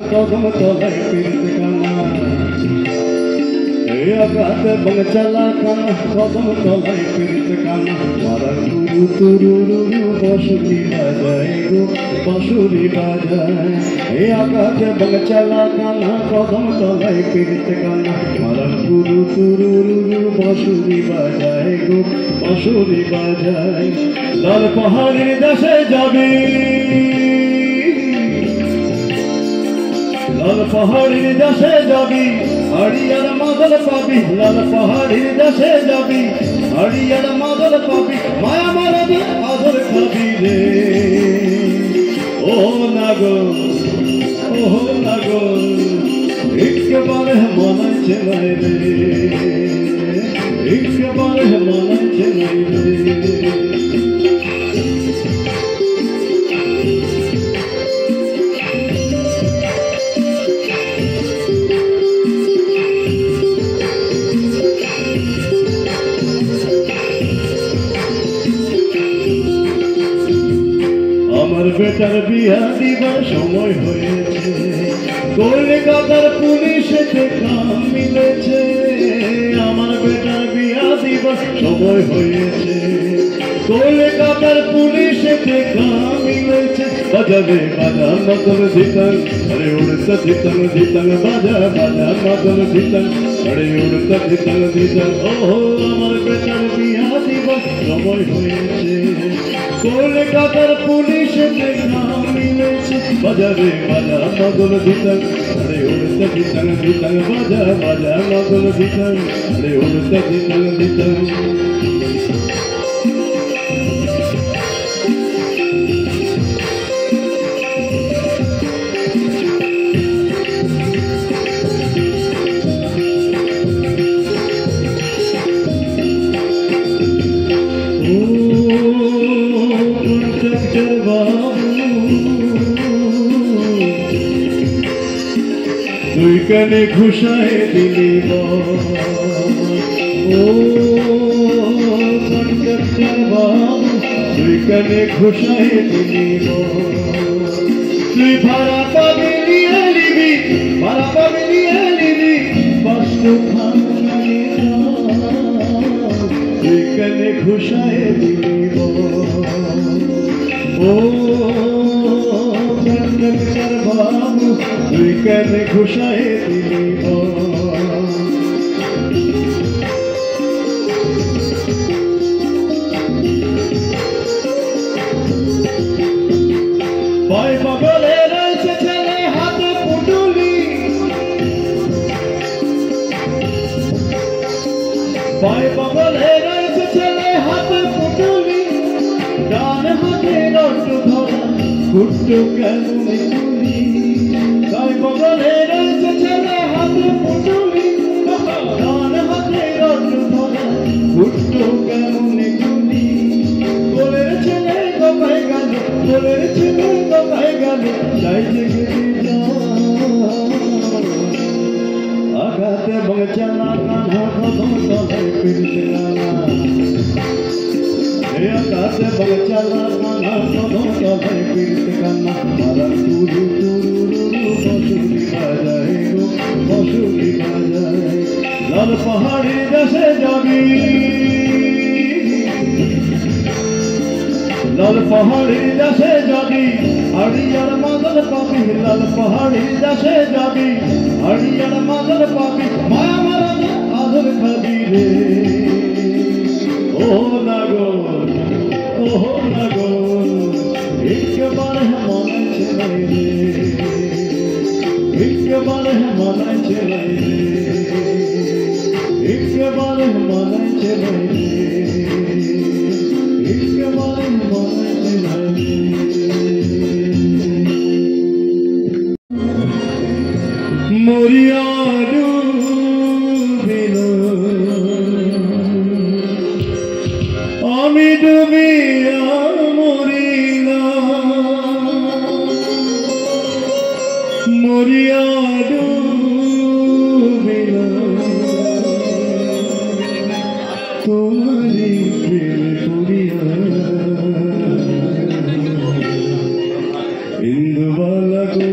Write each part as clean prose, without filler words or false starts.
कदम तोलाई पीरत काना आकाश बंग चला काना कदम तोलाई पीरत काना मारा गुरु तुरुरु बांसुरी बजाए गो बांसुरी बजाए आकाश बंग चला काना कदम तोलाई पीरत काना मारा गुरु तुरुरु बांसुरी बजाए गो बांसुरी बजाए लाल पहाड़ी देशे जाबी लाल पहाड़ी देशे जाबी हरियर मादल पाबी लाल पहाड़ी देशे जाबी हरियर मादल पाबी माया मारद आदर खाबी रे ओ नागो एक बार मन चलाए रे एक बार मन चलाए रे बेटार बिया दिबार समय हयेछे कलकातार पुलिशे काम मिलेछे आमार बेटार बिया दिबार समय हयेछे कलकातार पुलिशे काम मिलेछे बाजाबे बाजा मदन दितां अरे उड़ता दितां बाजा बाजा मदन दितां अरे उड़ता दितां ओहो आमार बेटार बिया दिबार समय हयेछे कलकातार पुलिशे काम मिलेछे बाजारे बाजा मदन दितां अरे उड़ता दितां बाजा बाजा मदन दितां अरे उड़ता दितां তুই কানে ঘুষায় দিলি ও কন্ডাক্টর বাবু তুই কানে ঘুষায় দিলি তুই ভাড়া পাবি নিয়ে নিবি ভাড়া পাবি নিয়ে নিবি কষ্ট খানে তুই কানে ঘুষায় দিলি ও কন্ডাক্টর বাবু তুই কানে ঘুষায় দিলি পায় পাগলে রয়েছে ছেলে হাতে পুটুলি পায় পাগলে রয়েছে ছেলে হাতে পুটুলি ডান হাতে রট ধরা ফুটো কেমনে তুলি পায় পাগলে রয়েছে ছেলে হাতে পুটুলি ডান হাতে রট ধরা ফুটো কেমনে তুলি বলে ছেলে কোথায় গেল বলে ছেলে কোথায় গেল যাই জেগে আঘাতে বং চালা কান্না কদম তলায় পীরত কানা আঘাতে বং চালা কান্না কদম তলায় পীরত কানা মারা তুরু বাঁশুরি বাজায় গো বাঁশুরি বাজায় লাল পাহাড়ি দেশে যাবি लाल पहाड़ी देशे जाबी हरियर मादल पाबी लाल पहाड़ी देशे जाबी हरियर मादल पाबी माया मारद आदर खाबी रे ओ नागो एक बार मन चलाए रे एक बार मन चलाए रे एक बार मन चलाए रे मोरिया डूबिल आमी डूबिया मरिलाम मोरिया डूबिल तुम्हारी प्रेम पुरिया इंदुबाला गो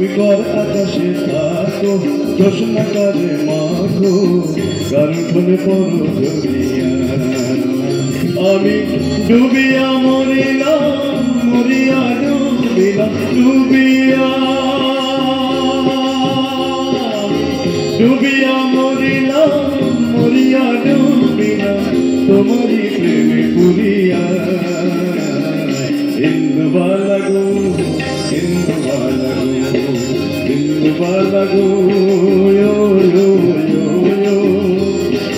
তুমি কর আকাশে থাকো জোছনা কারে মাখো কারণ ফলে পড়ো জড়িয়া আমি ডুবিয়া মরিলাম মরিয়া ডুবিলাম ডুবিয়া ডুবিয়া মরিলাম মরিয়া ডুবিলাম তোমারি প্রেমে পুরিয়া ইন্দুবালা গো ইন্দুবালা গো ইন্দুবালা গো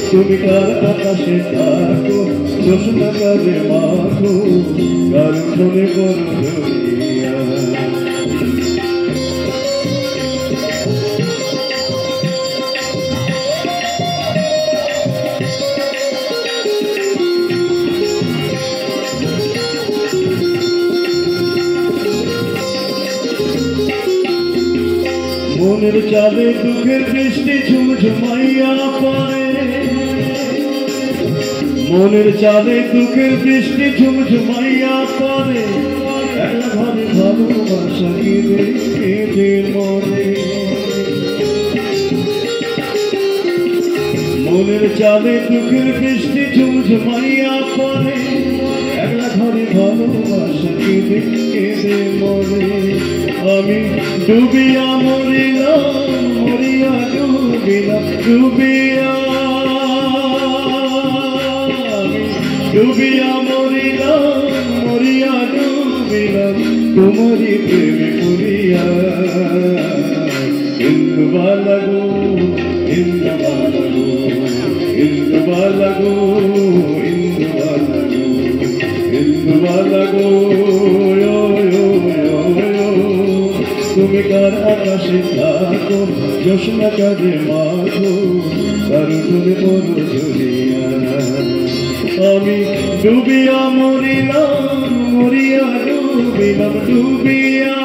তুমি কার আকাশে থাকো জোছনা কারে মাখো কার ফলে পড়ো জড়িয়া মনের চালে দুঃখের বৃষ্টি ঝুমঝুমাইয়া পড়ে মনের চালে দুঃখের বৃষ্টি ঝুমঝুমাইয়া পড়ে একলা ঘরে ভালোবাসা কেঁদে মরে মনের চালে দুঃখের বৃষ্টি ঝুমঝুমাইয়া পড়ে একলা ঘরে ভালোবাসা কেঁদে মরে আমি ডুবিয়া মরিলাম মরিয়া ডুবিলাম ডুবিয়া ডুবিয়া মরিলাম মরিয়া ডুবিলাম তোমারি প্রেমে পুরিয়া ইন্দুবালা গো ইন্দুবালা গো ইন্দুবালা গো ইন্দুবালা গো ইন্দুবালা গো তুমি কার আকাশে থাকো জোছনা কারে মাখো কার ফলে পড়ো জড়িয়া আমি ডুবিয়া মরিলাম মরিয়া ডুবিলাম ডুবিয়া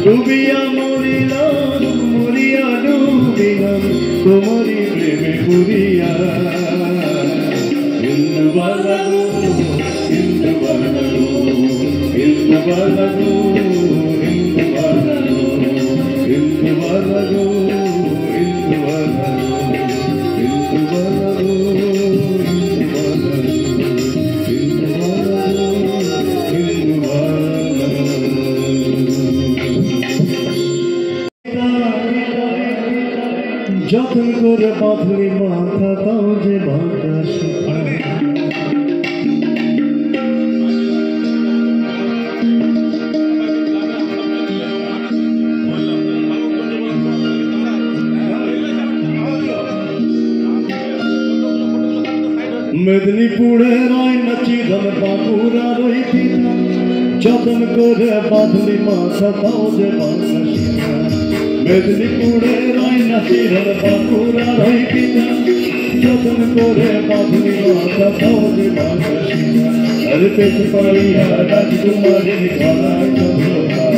ডুবিয়া মরিলাম মরিয়া ডুবিলাম তোমারি প্রেমে পুরিয়া ইন্দুবালা গো ইন্দুবালা গো ইন্দুবালা গো ইন্দুবালা গো ইন্দুবালা গো ইন্দুবালা গো যতন করে বাঁধলি মাথা তাও যে বাতাস মেদিনীপুরে রয় নাচিলাম বাঁকুড়া রইতিলাম যতন করে বাঁধলি মাথা তাও যে বাতাস মেদিনীপুরে রয় নাচিলাম বাঁকুড়া রইতিলাম যতন করে বাঁধলি মাথা তাও যে বাতাস আরে পেট পাড়িয়া রাজকুমারীর গলায় চন্দ্রহার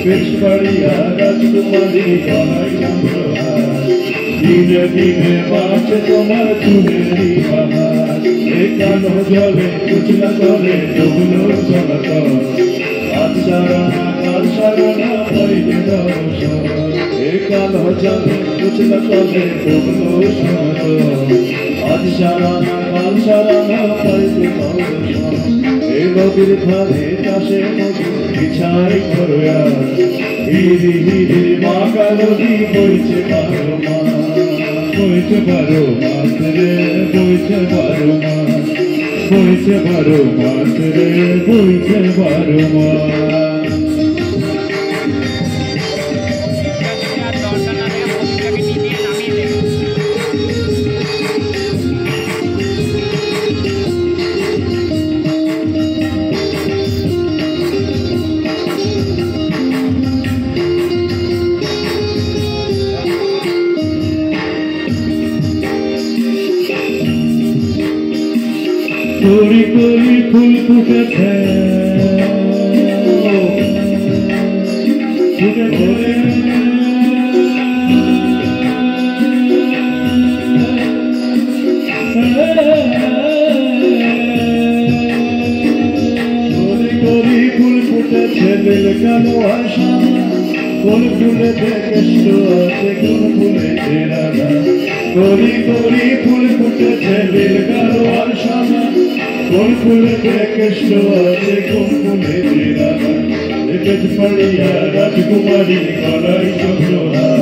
পেট পাড়িয়া রাজকুমারীর গলায় চন্দ্রহার দিনে দিনে বাঁচে তোমার চুলেরই বাহার এ কালো জলে কুচলা করে ডুবলো চলাচল আজ সারানা কাল সারানা পাইলে দর্শন এ কালো জলে কুচলা করে ডুবলো চলাচল আজ সারানা কাল সারানা পাইলে দর্শন এ নদীর ধারে চাষে নদী বিছাই ঘরোয়া হিরি হিরি মা কালদি বইছে কালো মা বইছে বারো মাস রে বইছে বারো মাস বইছে বারো মাস রে বইছে বারো মাস कोरी कोरी फूल फुटेছে कोरी कोरी ফুল ফুটেছে নীল কালো আশা কোন ফুলে কেষ্ট আছে কোন ফুলে রাধা করি করি ফুল ফুটেছে নীল কালো আশা কোন ফুলে কেষ্ট আছে কোন ফুলে রাধা পেছ পড়িয়া রাজকুমারী গলায় চন্দ্রহার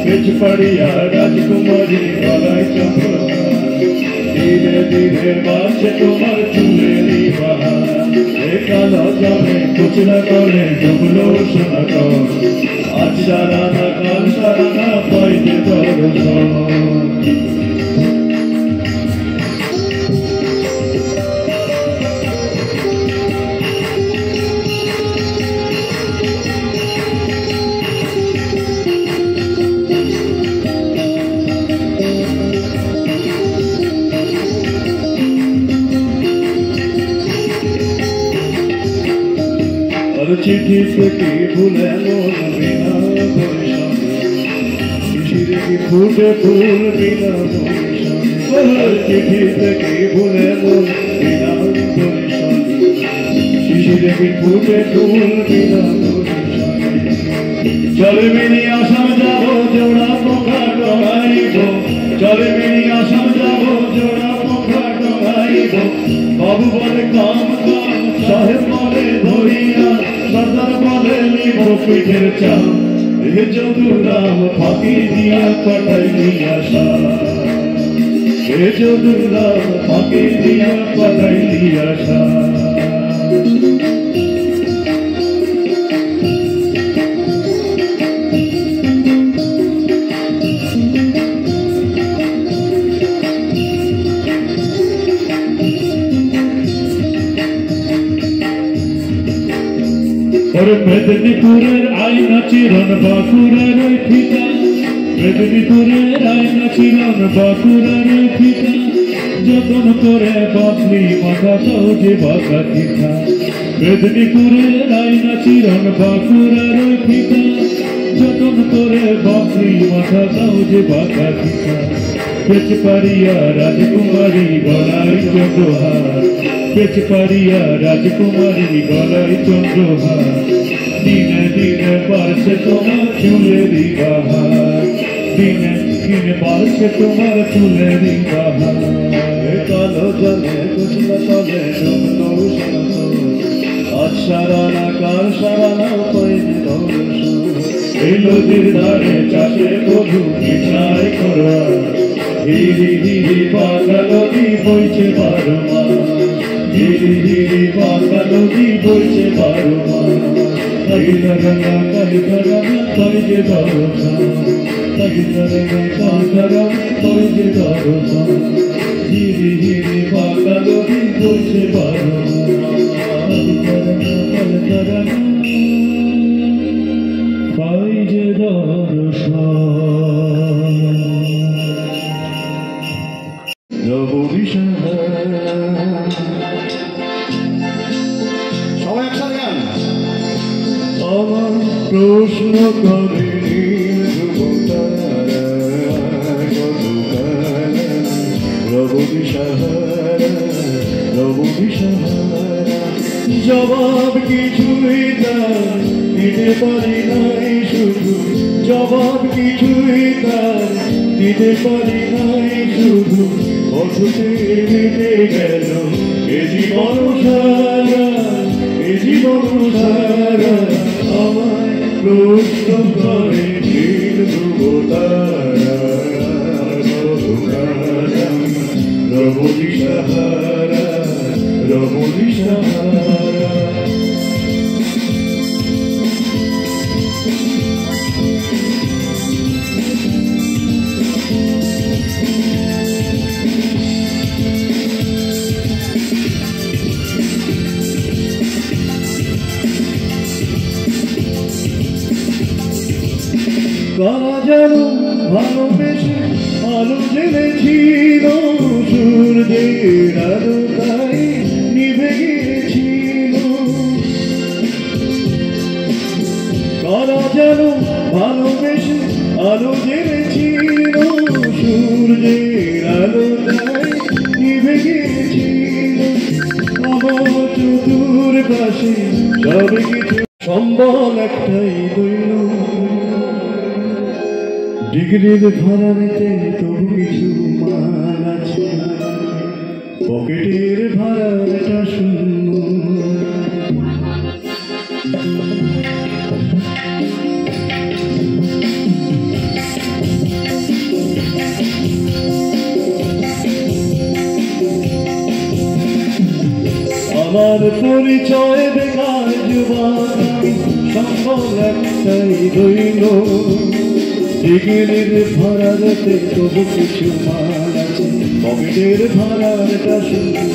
পেছ পড়িয়া রাজকুমারী গলায় চন্দ্রহার ধীরে ধীরে বাজছে তোমার চুলেরই বাহার এ কালো জলে কুচলা করে ডুবলো সোনাকর আজ সারা না কাল সারা না পাইতে দর্শন চিঠি থেকে ভুলে মন বিনা বৈষণ চিঠিরে কি ফুটে ফুল বিনা বৈষণ চিঠি থেকে ভুলে মন বিনা বৈষণ চিঠিরে কি ফুটে ফুল বিনা বৈষণ চলে মিনি আসাম যাব জোড়া পোখা ডোবাইব চলে মিনি আসাম যাব জোড়া পোখা ডোবাইব বাবু বলে কাম কাম সাহেব বলে ধরিয়া সর্দার বলে নিব পিঠের চাপ হে যদুর নাম ফাঁকি দিয়া পাঠাইলি আশা হে যদুর নাম ফাঁকি দিয়া পাঠাইলি আশা মেদিনীপুরের আইনা চিরন বাঁকুড়ার ফিতা মেদিনীপুরের আইনা চিরন বাঁকুড়ার ফিতা যতন করে বাঁধলি মাথাটাও যে বাঁকা ফিতা মেদিনীপুরের আইনা চিরন বাঁকুড়ার ফিতা যতন করে বাঁধলি মাথাটাও যে বাঁকা ফিতা পেছ পারিয়া রাজকুমারী গলায় চন্দ্রহার পেছ পারিয়া রাজকুমারী গলায় চন্দ্রহার দিনে দিনে বাড়ছে তোমার চুলেরই বাহার দিনে দিনে বাড়ছে তোমার চুলেরই বাহার কালো জলে কুচলা তলে ডুবলো আজ সারা না কাল সারা না পাইনি দর্শন এই নদীর ধারে চাষে বধু মিঠাই করা ধীরে ধীরে বাঁকা নদী বইছে 12 মাস ধীরে ধীরে বাঁকা নদী বইছে 12 মাস তাই ধরনা তাই যে দর্শন তাই ধরনা তাই যে দর্শন ধীরে ধীরে বাঁকা নদী বইছে 12 মাস তাই যে দর্শন সবাই একসাথে গান আমার প্রশ্ন করে জবাব কিছুই তার দিতে পারি নাই শুধু জবাব কিছুই তার দিতে পারি নাই শুধু অথতে মিটে গেল এ জীবন সারা এ জীবন সারা আমায় প্রশ্ন করে নীল ধ্রুব তারা রবি সাহারা রবি সাহারা কারা যেন ভালোবেসে আলো জেলেছিল সূর্যের আলো তাই নিভে গিয়েছিল কারা যেন ভালোবেসে আলো জেলেছিল সূর্যের আলো তাই নিভে গিয়েছিল আমার চতুর পাশে তবে কিছু সম্বল একটাই দৈল ডিগ্রির ভাড়া নিতে তবু কিছু মান আছে পকেটের ভাড়াটা শূন্য আমার পরিচয় বেকার যুবক সম্বল একটাই রইল ডিগ্রির ভাড়াতে তবু কিছু মান আছে পকেটের ভাড়াটা সুন্দর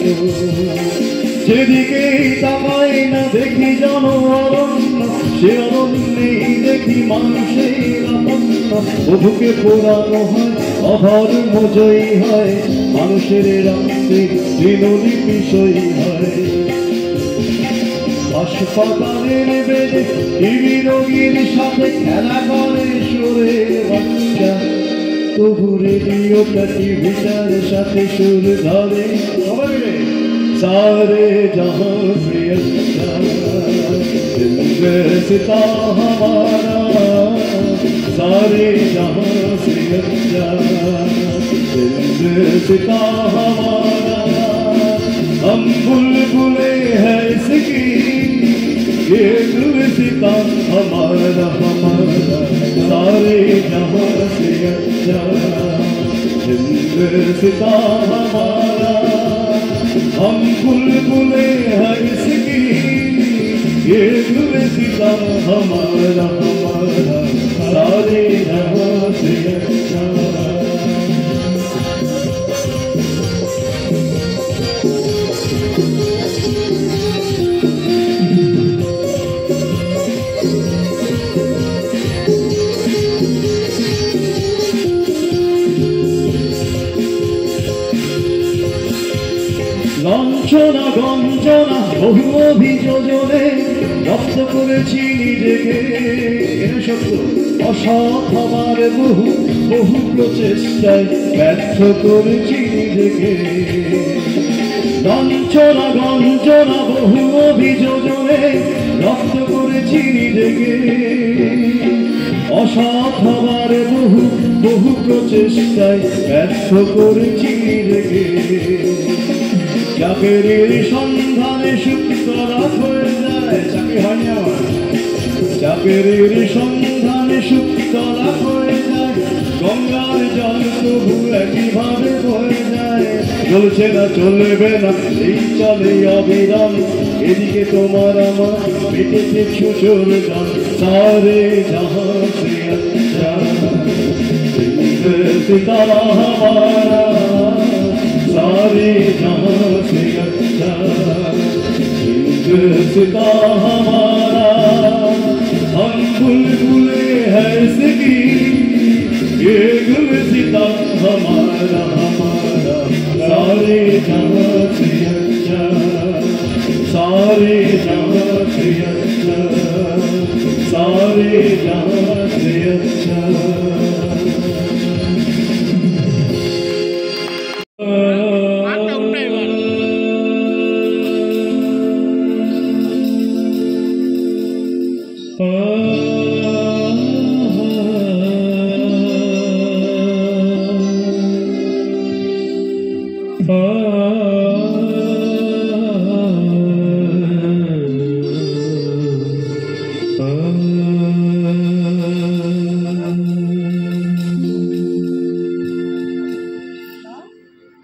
যেদিকেই তাকাই না দেখি জন অরণ্য সে অরণ্যেই দেখি মানুষের আপন্ন প্রভুকে পোড়ানো হয় অধর্ম জয়ী হয় মানুষের রক্তে দিনলিপি সই হয় হাসপাতালের বেদে টিবি রোগীর সাথে খেলা করে সুরের বাচ্চা তবু রেডিওটা টিভিটার সাথে সুর ধরে सारे जहां से अच्छा दिल सिता हमारा सारे जहां से अच्छा दिल सिता हमारा हम बुलबुले हैं इसकी ये दिल सिता हमारा हमारा सारे जहां से अच्छा दिल सिता हमारा हम बुलबुले हैं इसकी ये गुलसिता हमारा हमारा सारे जहां से अच्छा লাঞ্ছনা গঞ্জনা বহু অভিযোজনে রপ্ত করেছি নিজেকে অসৎ হবার বহু বহু প্রচেষ্টায় ব্যর্থ করেছি নিজেকে লাঞ্ছনা গঞ্জনা বহু অভিযোজনে রপ্ত করেছি নিজেকে অসৎ হবার বহু বহু প্রচেষ্টায় ব্যর্থ করেছি নিজেকে চাকরির সন্ধানে শুক্তরাত হয়ে যায় চাকরি হয়নি আমার চাকরির সন্ধানে শুক্তরাত হয়ে যায় গঙ্গার জল তবু একইভাবে বয়ে যায় চলছে না চলবে না এই চলে অবিরাম এদিকে তোমার আমার পেটেছে ছুচোর গান সারে জাহাঁ সে আচ্ছা সিতা हमारा सारे जहां से अच्छा सिता हमारा हम बुलबुले हैं इसकी ये गुलसिता हमारा हमारा सारे जहां से अच्छा सारे जहां से अच्छा सारे जहां से अच्छा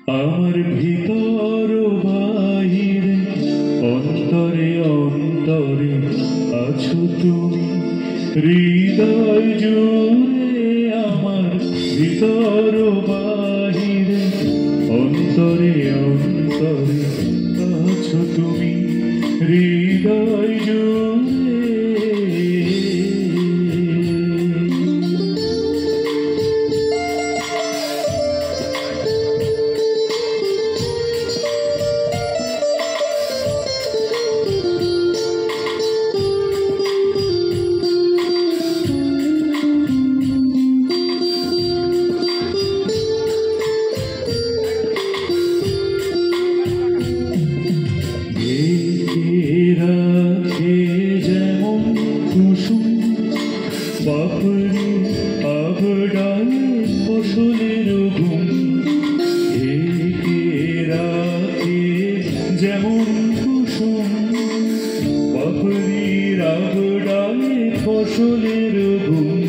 আমার ভিতর বাহিরে অন্তরে অন্তরে আছো তুমি হৃদয় জুড়ে আমার ভিতর বাহিরে অন্তরে অন্তরে আছো তুমি হৃদয় জুড়ে ফসলের গুণ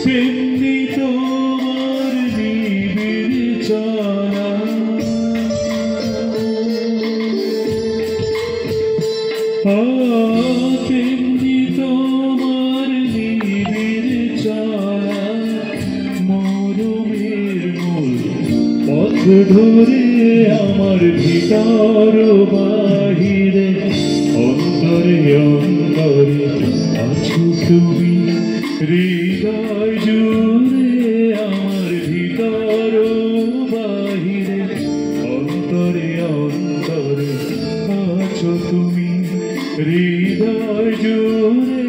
তেমনি তোমার নিবিড় চলা তেমনি তোমার নিবিড় চলা মরমের মূল পথ ধরে আমার ভিতর বাহিরে অন্তরে অন্তরে আছো তুমি হৃদয় জুড়ে আমার ভিতর বাহিরে অন্তরে অন্তরে আছো তুমি হৃদয় জুড়ে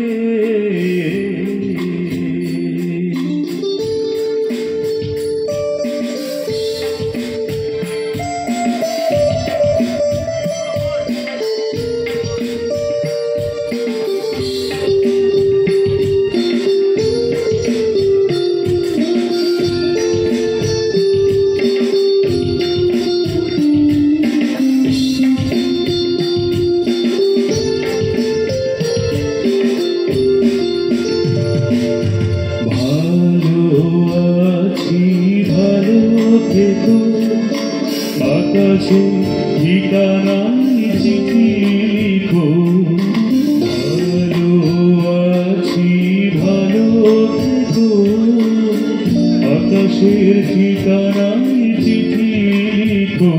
আকাশে ঠিকানায় চিঠি লিখো ভালো আছি ভালো থেকো আকাশের ঠিকানায় চিঠি লিখো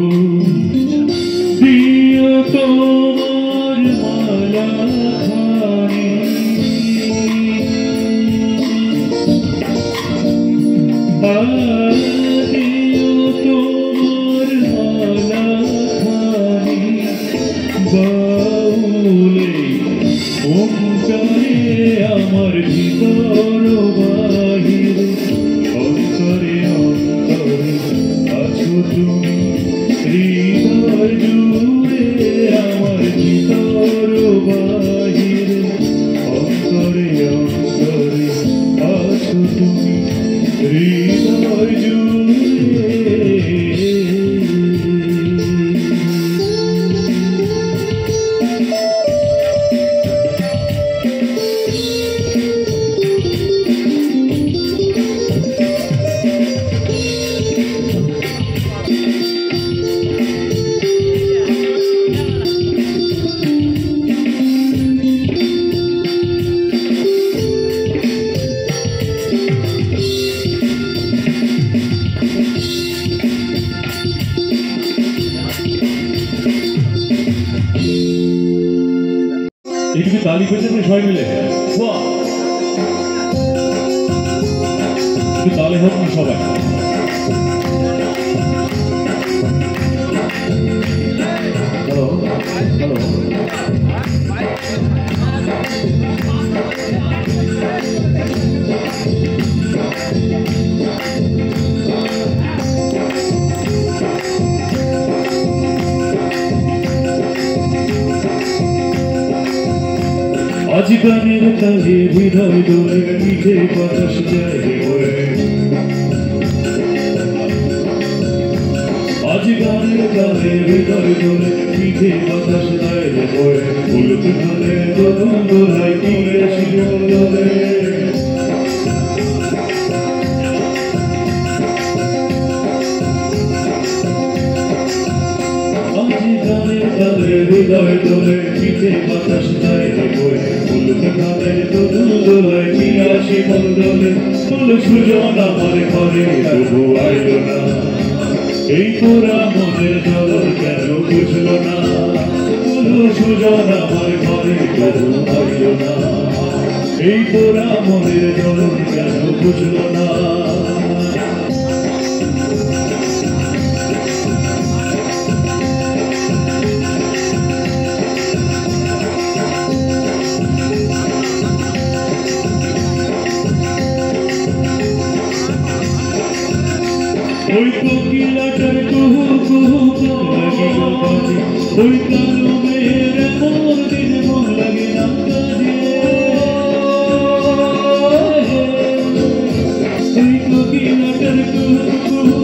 দিও তোমার মালা খানি বাউলে ওমকারে আমার ভিতর বাহিরে অন্তরে অন্তরে আছো তুমি হৃদয় জুড়ে আমার ভিতর বাহিরে অন্তরে অন্তরে আছো তুমি হৃদয় জুড়ে এদিকে তালি পেয়েছে সবাই মিলে তালে হোক না সবাই হ্যালো হ্যালো আজ গানের তালে হৃদয় দোলে পিঠে বাতাস যায় বয়ে আজ গানের তালে হৃদয় দোলে পিঠে বাতাস যায় বয়ে উলুক ধরে দোলন দোলায় কি আসি দোলে আজ গানের তালে হৃদয় দোলে পিঠে বাতাস যায় বয়ে সুজন আমার ঘরে তবু আইল না এই পোড়া মনের জল কেন বুঝল না সুজন আমার ঘরে তবু আইল না এই পোড়া মনের জল কেন বুঝল না ওই কোকিলাটার কুহু কুহু লাগে কাজে ওই কালো মেয়ের মোর দিন মন লাগে না কাজে ওই কোকিলাটার কুহু কুহু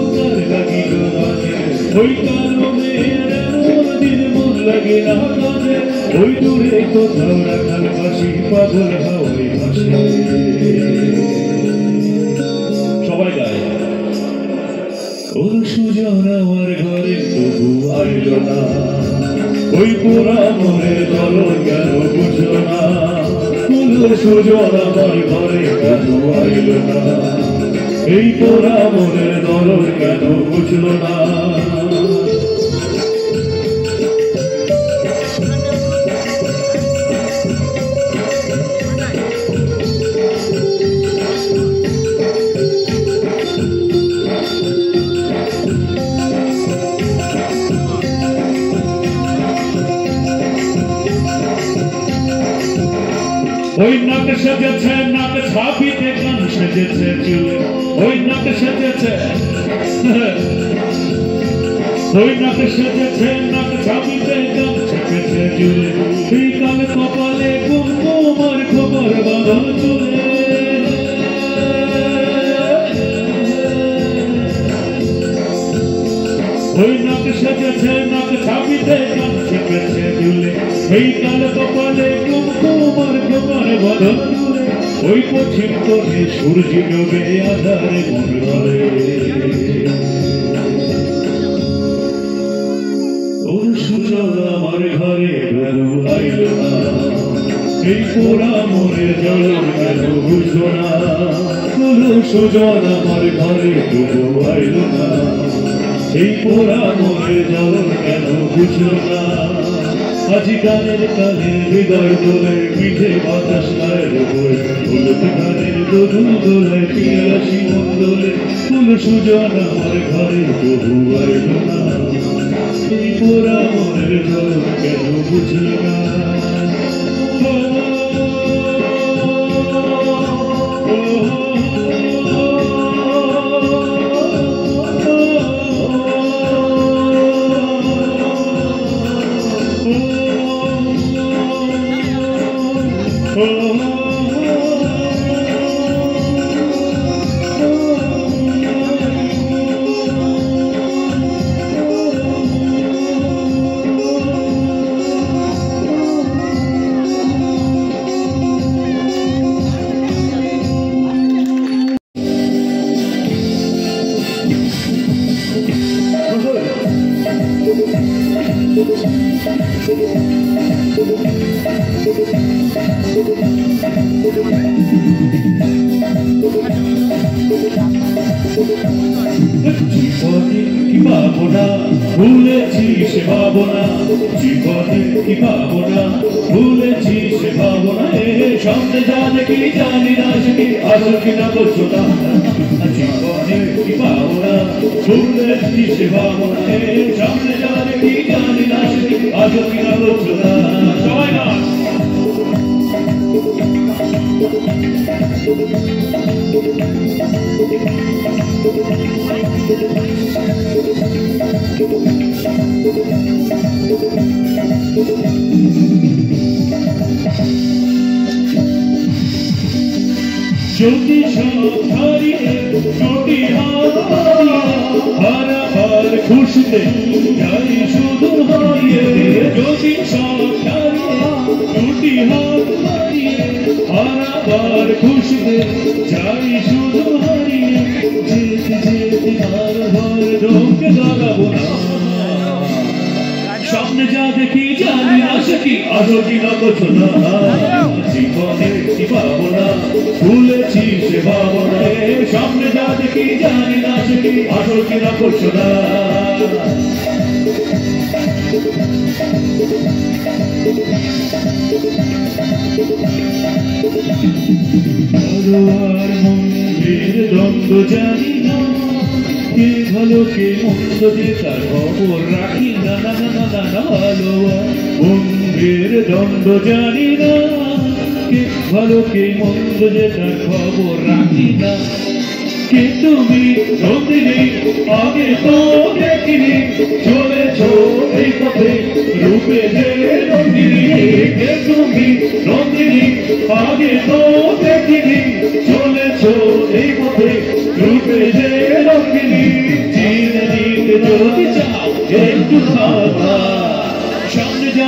লাগে কাজে ওই কালো মেয়ের মোর দিন মন লাগে না কাজে ওই দূরে কোথাও রাখাল বাসি পাগল হাওয়াই ভাসে। সবাই গায় ওর সুজন আমার ঘরে তবু আইল না, ওই পোড়া মনে জ্বলন কেন বুঝল না, ওর সুজন আমার ঘরে কেন আইল না, এই পোড়া মনে জ্বলন কেন বুঝল না। ওই নাক সেজেছে নাক ছাপিতে কান সেজেছে চুলে, ওই নাক সেজেছে ওই নাক সেজেছে নাক ছাপিতে কান সেজেছে চুলে, এই কাল কপালে কুমকুম আর খবর বাঁধা চুলে। ওই নাক সেজেছে নাক ছাপিতে কান সেজেছে চুলে, এই কাল কপালে কুমকুম আর খবর বাঁধা চুলে। ওই পশ্চিম কোণে সূর্য ডোবে আধারে মন ধরে, ওর সুজন আমার ঘরে কেন আইল না, এই পোড়া মনে জ্বলন কেন বুঝল না, ওর সুজন আমার ঘরে কেন আইল না, এই পোড়া মনে জ্বলন কেন বুঝল না। আজি গানের কালে হৃদয় দোলে পিঠে বাতাস গায়ের বই, হলুদ গানের দোদুল দোলায় পিয়াসি মন দোলে, ফুল সুজন আমার ঘরে তবু আইল না, এই পোড়া মনের জ্বলন কেন বুঝল না। জীবনে কি পাবো না ভুলেছি সে ভাবনা, জীবনে কি পাবো না ভুলেছি সে ভাবনা, সামনে জানে কি জানি না সে কি আসল কিনা বলছো না, জীবনে কি পাবো না ভুলেছি সে ভাবনা, সামনে জানে কি জানি না সে কি আসল কিনা বলছো না। সবাই না যদি সব হারিয়ে যদি হারাবার খুশিতে যাই শুধু হারিয়ে, যদি সব হারিয়ে যদি হারিয়ে হারাবার খুশিতে যাই শুধু হারিয়ে, যেতে যেতে আর ভর ঢোকে দাঁড়াবো না, সামনে যা দেখি জানি না সে কি আসল কিনা বলছো না, জীবনে কি পাবো না ভুলেছি সে ভাবনা, সামনে যা দেখি জানি না সে কি আসল কিনা বলছো না। আর মনের দ্বন্দ্ব জানি না, কে ভালো কে মন্দ যে তার খবর রাখি না, না না না না না ভালো মনের দ্বন্দ্ব জানি না, কে ভালো কে মন্দ যে তার খবর রাখি না। কে তুমি নন্দিনী আগে তো দেখিনি, চলেছ এই পথে রূপে যে নন্দিনী, কে তুমি নন্দিনী আগে তো দেখিনি, চলেছ এই পথে রূপে যে নন্দিনী, চিনে নিতে যদি চাও একটু সামনে যা